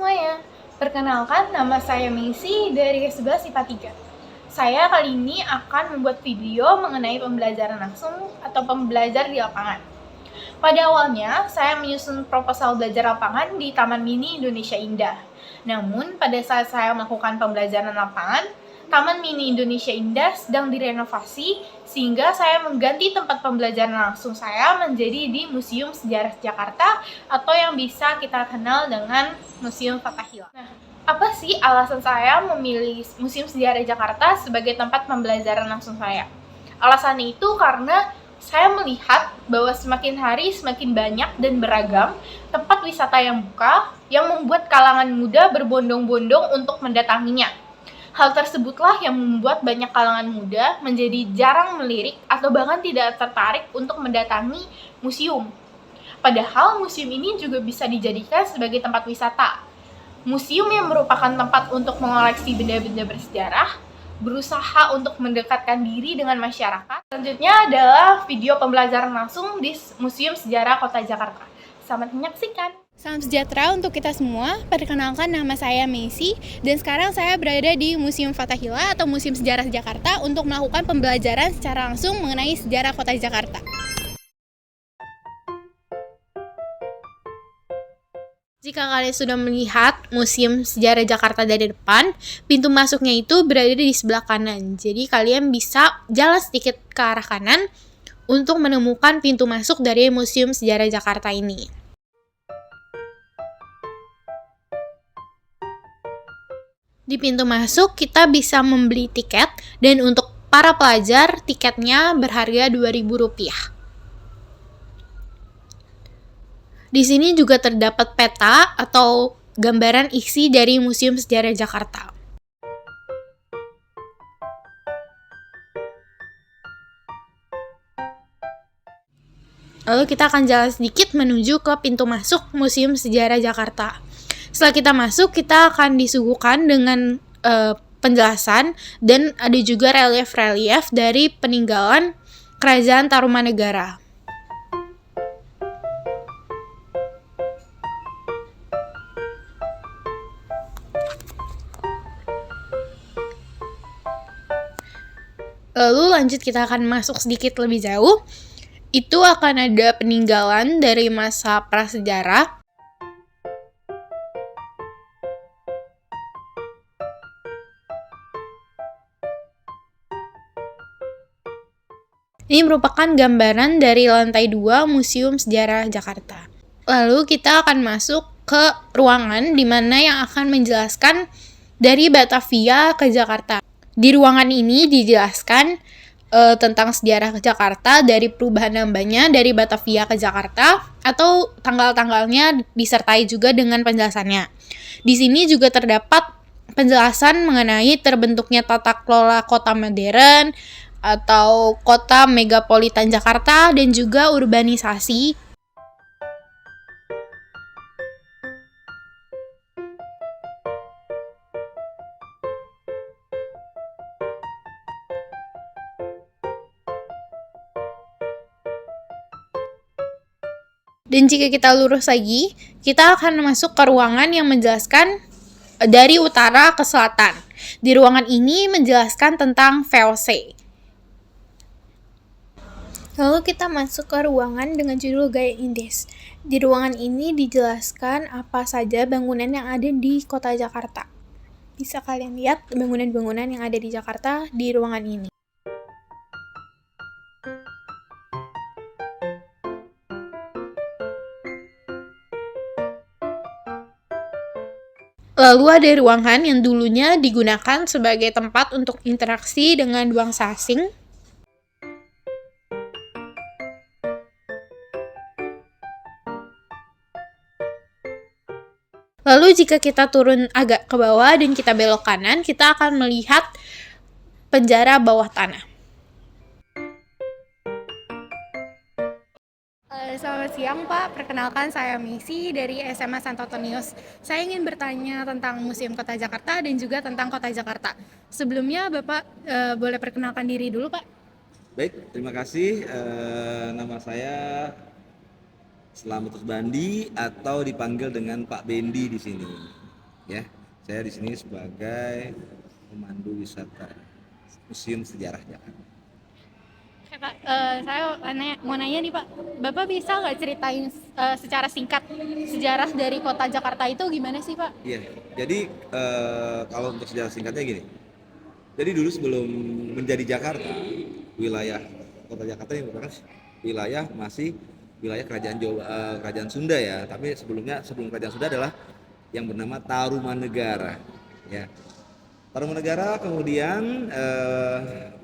semuanya, perkenalkan nama saya Messi dari S11 IPA 3. Saya kali ini akan membuat video mengenai pembelajaran langsung atau pembelajar di lapangan. Pada awalnya, saya menyusun proposal belajar lapangan di Taman Mini Indonesia Indah. Namun, pada saat saya melakukan pembelajaran lapangan, Taman Mini Indonesia Indah sedang direnovasi, sehingga saya mengganti tempat pembelajaran langsung saya menjadi di Museum Sejarah Jakarta atau yang bisa kita kenal dengan Museum Fathahillah. Nah, apa sih alasan saya memilih Museum Sejarah Jakarta sebagai tempat pembelajaran langsung saya? Alasannya itu karena saya melihat bahwa semakin hari semakin banyak dan beragam tempat wisata yang buka yang membuat kalangan muda berbondong-bondong untuk mendatanginya. Hal tersebutlah yang membuat banyak kalangan muda menjadi jarang melirik atau bahkan tidak tertarik untuk mendatangi museum. Padahal museum ini juga bisa dijadikan sebagai tempat wisata. Museum yang merupakan tempat untuk mengoleksi benda-benda bersejarah, berusaha untuk mendekatkan diri dengan masyarakat. Selanjutnya adalah video pembelajaran langsung di Museum Sejarah Kota Jakarta. Selamat menyaksikan. Salam sejahtera untuk kita semua. Perkenalkan, nama saya Messi dan sekarang saya berada di Museum Fathahillah atau Museum Sejarah Jakarta untuk melakukan pembelajaran secara langsung mengenai sejarah Kota Jakarta. Jika kalian sudah melihat Museum Sejarah Jakarta dari depan, pintu masuknya itu berada di sebelah kanan. Jadi kalian bisa jalan sedikit ke arah kanan untuk menemukan pintu masuk dari Museum Sejarah Jakarta ini. Di pintu masuk kita bisa membeli tiket dan untuk para pelajar tiketnya berharga Rp2.000. Di sini juga terdapat peta atau gambaran isi dari Museum Sejarah Jakarta. Lalu kita akan jalan sedikit menuju ke pintu masuk Museum Sejarah Jakarta. Setelah kita masuk, kita akan disuguhkan dengan penjelasan dan ada juga relief-relief dari peninggalan Kerajaan Tarumanegara. Lalu lanjut kita akan masuk sedikit lebih jauh. Itu akan ada peninggalan dari masa prasejarah. Ini merupakan gambaran dari lantai 2 Museum Sejarah Jakarta. Lalu kita akan masuk ke ruangan di mana yang akan menjelaskan dari Batavia ke Jakarta. Di ruangan ini dijelaskan tentang sejarah Jakarta dari perubahan namanya dari Batavia ke Jakarta atau tanggal-tanggalnya disertai juga dengan penjelasannya. Di sini juga terdapat penjelasan mengenai terbentuknya tata kelola kota modern atau kota megapolitan Jakarta dan juga urbanisasi. Dan jika kita lurus lagi, kita akan masuk ke ruangan yang menjelaskan dari utara ke selatan. Di ruangan ini menjelaskan tentang VOC. Lalu kita masuk ke ruangan dengan judul Gaya Indes. Di ruangan ini dijelaskan apa saja bangunan yang ada di kota Jakarta. Bisa kalian lihat bangunan-bangunan yang ada di Jakarta di ruangan ini. Lalu ada ruangan yang dulunya digunakan sebagai tempat untuk interaksi dengan bangsa asing. Lalu jika kita turun agak ke bawah dan kita belok kanan, kita akan melihat penjara bawah tanah. Selamat siang Pak, perkenalkan saya Messi dari SMA Santo Antonius. Saya ingin bertanya tentang Museum Kota Jakarta dan juga tentang Kota Jakarta. Sebelumnya Bapak boleh perkenalkan diri dulu Pak? Baik, terima kasih. Nama saya Slamet Bandi atau dipanggil dengan Pak Bendi di sini. ya. Saya di sini sebagai pemandu wisata Museum Sejarah Jakarta. Oke, Pak, saya mau nanya nih Pak, Bapak bisa nggak ceritain secara singkat sejarah dari kota Jakarta itu gimana sih Pak? Iya, jadi kalau untuk sejarah singkatnya gini. Jadi dulu sebelum menjadi Jakarta, wilayah kota Jakarta ini merupakan wilayah masih wilayah kerajaan Jawa, kerajaan Sunda ya. Tapi sebelum kerajaan Sunda adalah yang bernama Tarumanegara. Ya, Tarumanegara kemudian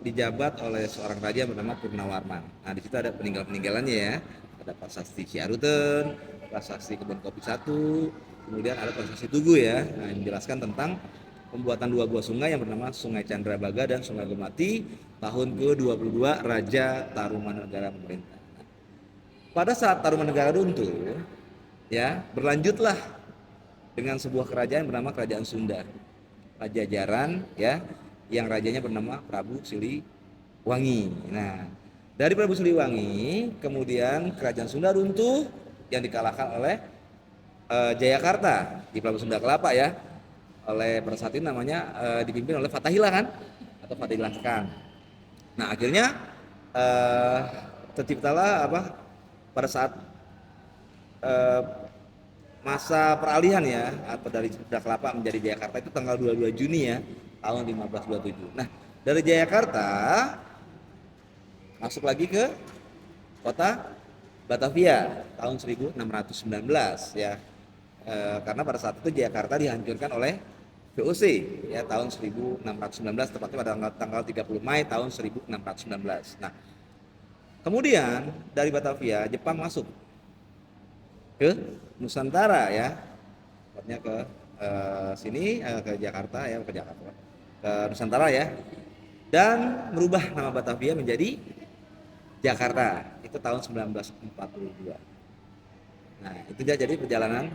dijabat oleh seorang raja yang bernama Purnawarman. Nah, di situ ada peninggalannya ya. Ada Prasasti Ciaruten, Prasasti Kebun Kopi 1, kemudian ada Prasasti Tugu ya. Nah, yang menjelaskan tentang pembuatan dua buah sungai yang bernama Sungai Candrabaga dan Sungai Gemati tahun ke-22 Raja Tarumanegara memerintah. Pada saat Tarumanegara runtuh, ya berlanjutlah dengan sebuah kerajaan bernama Kerajaan Sunda, Pajajaran ya, yang rajanya bernama Prabu Siliwangi. Nah, dari Prabu Siliwangi kemudian Kerajaan Sunda runtuh yang dikalahkan oleh Jayakarta di Prabu Sunda Kelapa ya, oleh pada saat ini namanya dipimpin oleh Fatahillah kan, atau Fatahillah Khan. Nah akhirnya terciptalah apa pada saat eh, masa peralihan ya, atau dari Sunda Kelapa menjadi Jayakarta itu tanggal 22 Juni ya tahun 1527. Nah dari Jayakarta masuk lagi ke kota Batavia tahun 1619 ya. Karena pada saat itu Jakarta dihancurkan oleh VOC ya tahun 1619, tepatnya pada tanggal 30 Mei tahun 1619. Nah, kemudian dari Batavia Jepang masuk ke Nusantara ya. Tepatnya ke sini ke Jakarta ya, ke Nusantara ya. Dan merubah nama Batavia menjadi Jakarta itu tahun 1942. Nah, itu jadi perjalanan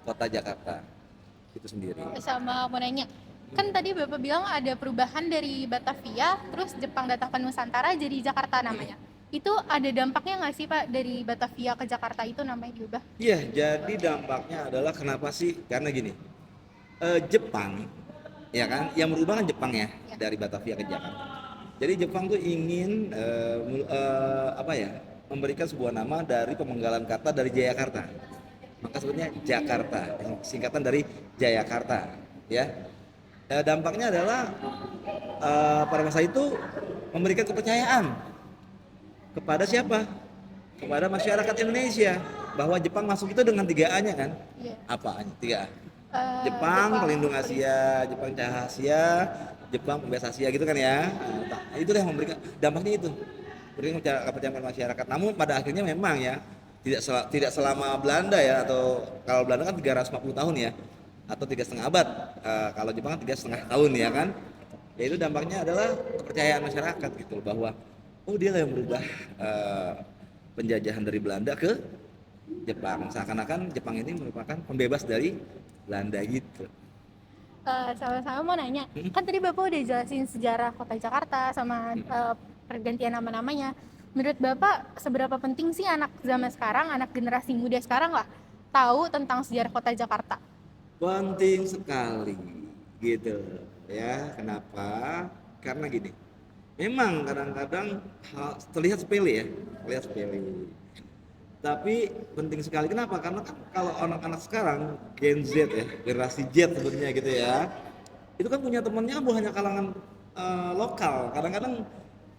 kota Jakarta itu sendiri. Sama mau nanya, kan tadi Bapak bilang ada perubahan dari Batavia, terus Jepang datang ke Nusantara jadi Jakarta namanya. Itu ada dampaknya nggak sih Pak dari Batavia ke Jakarta itu namanya diubah? Iya, jadi dampaknya adalah kenapa sih? Karena gini, Jepang, ya kan, yang merubah kan Jepang ya, dari Batavia ke Jakarta. Jadi Jepang tuh ingin apa ya, memberikan sebuah nama dari pemenggalan kata dari Jayakarta. Maka sebutnya Jakarta, yang singkatan dari Jayakarta, ya. Dampaknya adalah pada masa itu memberikan kepercayaan kepada siapa? Kepada masyarakat Indonesia bahwa Jepang masuk itu dengan 3A-nya kan? Iya. Apa? 3A. Eh, Jepang pelindung Asia, Jepang cahaya Asia, Jepang pembebas Asia gitu kan ya. Nah, itu yang memberikan dampaknya itu. Berikan kepercayaan masyarakat. Namun pada akhirnya memang ya tidak selama Belanda ya, atau kalau Belanda kan 350 tahun ya, atau 3,5 abad. Kalau Jepang kan 3,5 tahun ya kan. Ya itu dampaknya adalah kepercayaan masyarakat gitu bahwa oh dia yang merubah penjajahan dari Belanda ke Jepang. Seakan-akan Jepang ini merupakan pembebas dari Belanda gitu. sama-sama mau nanya, kan tadi Bapak udah jelasin sejarah kota Jakarta sama pergantian nama-namanya. Menurut Bapak seberapa penting sih anak zaman sekarang, anak generasi muda sekarang lah tahu tentang sejarah kota Jakarta? Penting sekali gitu ya. Kenapa? Karena gini, memang kadang-kadang terlihat sepele ya, terlihat sepele, tapi penting sekali. Kenapa? Karena kan kalau anak-anak sekarang Gen Z ya, generasi Z sebetulnya gitu ya, itu kan punya temennya bukan hanya kalangan lokal. Kadang-kadang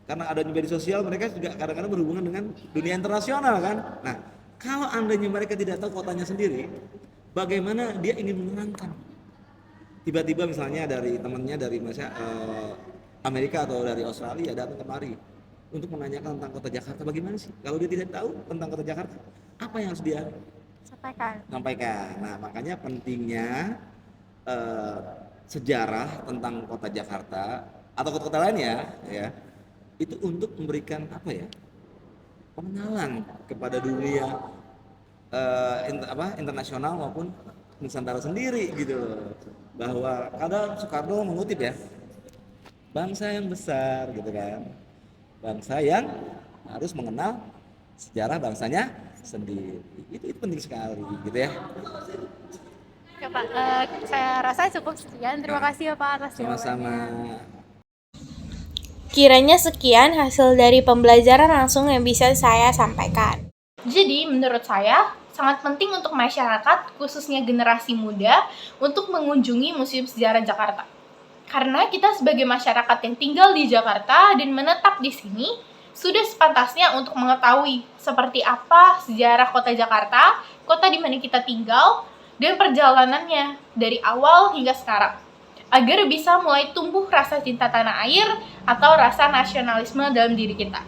karena ada media sosial, mereka juga kadang-kadang berhubungan dengan dunia internasional kan. Nah, kalau andainya mereka tidak tahu kotanya sendiri, bagaimana dia ingin menyenangkan? Tiba-tiba misalnya dari temannya dari Amerika atau dari Australia datang kemari untuk menanyakan tentang kota Jakarta, bagaimana sih kalau dia tidak tahu tentang kota Jakarta, apa yang harus dia sampaikan? Nah, makanya pentingnya sejarah tentang kota Jakarta atau kota-kota lainnya ya, itu untuk memberikan apa ya, pengenalan kepada dunia internasional maupun Nusantara sendiri gitu loh. Bahwa kadang Soekarno mengutip ya, bangsa yang besar gitu kan, bangsa yang harus mengenal sejarah bangsanya sendiri. Itu penting sekali gitu ya. Ya Pak, saya rasa cukup sekian. Terima kasih ya Pak atas Sama-sama. jawabannya. Kiranya sekian hasil dari pembelajaran langsung yang bisa saya sampaikan. Jadi, menurut saya, sangat penting untuk masyarakat, khususnya generasi muda, untuk mengunjungi Museum Sejarah Jakarta. Karena kita sebagai masyarakat yang tinggal di Jakarta dan menetap di sini, sudah sepantasnya untuk mengetahui seperti apa sejarah kota Jakarta, kota di mana kita tinggal, dan perjalanannya dari awal hingga sekarang. Agar bisa mulai tumbuh rasa cinta tanah air atau rasa nasionalisme dalam diri kita.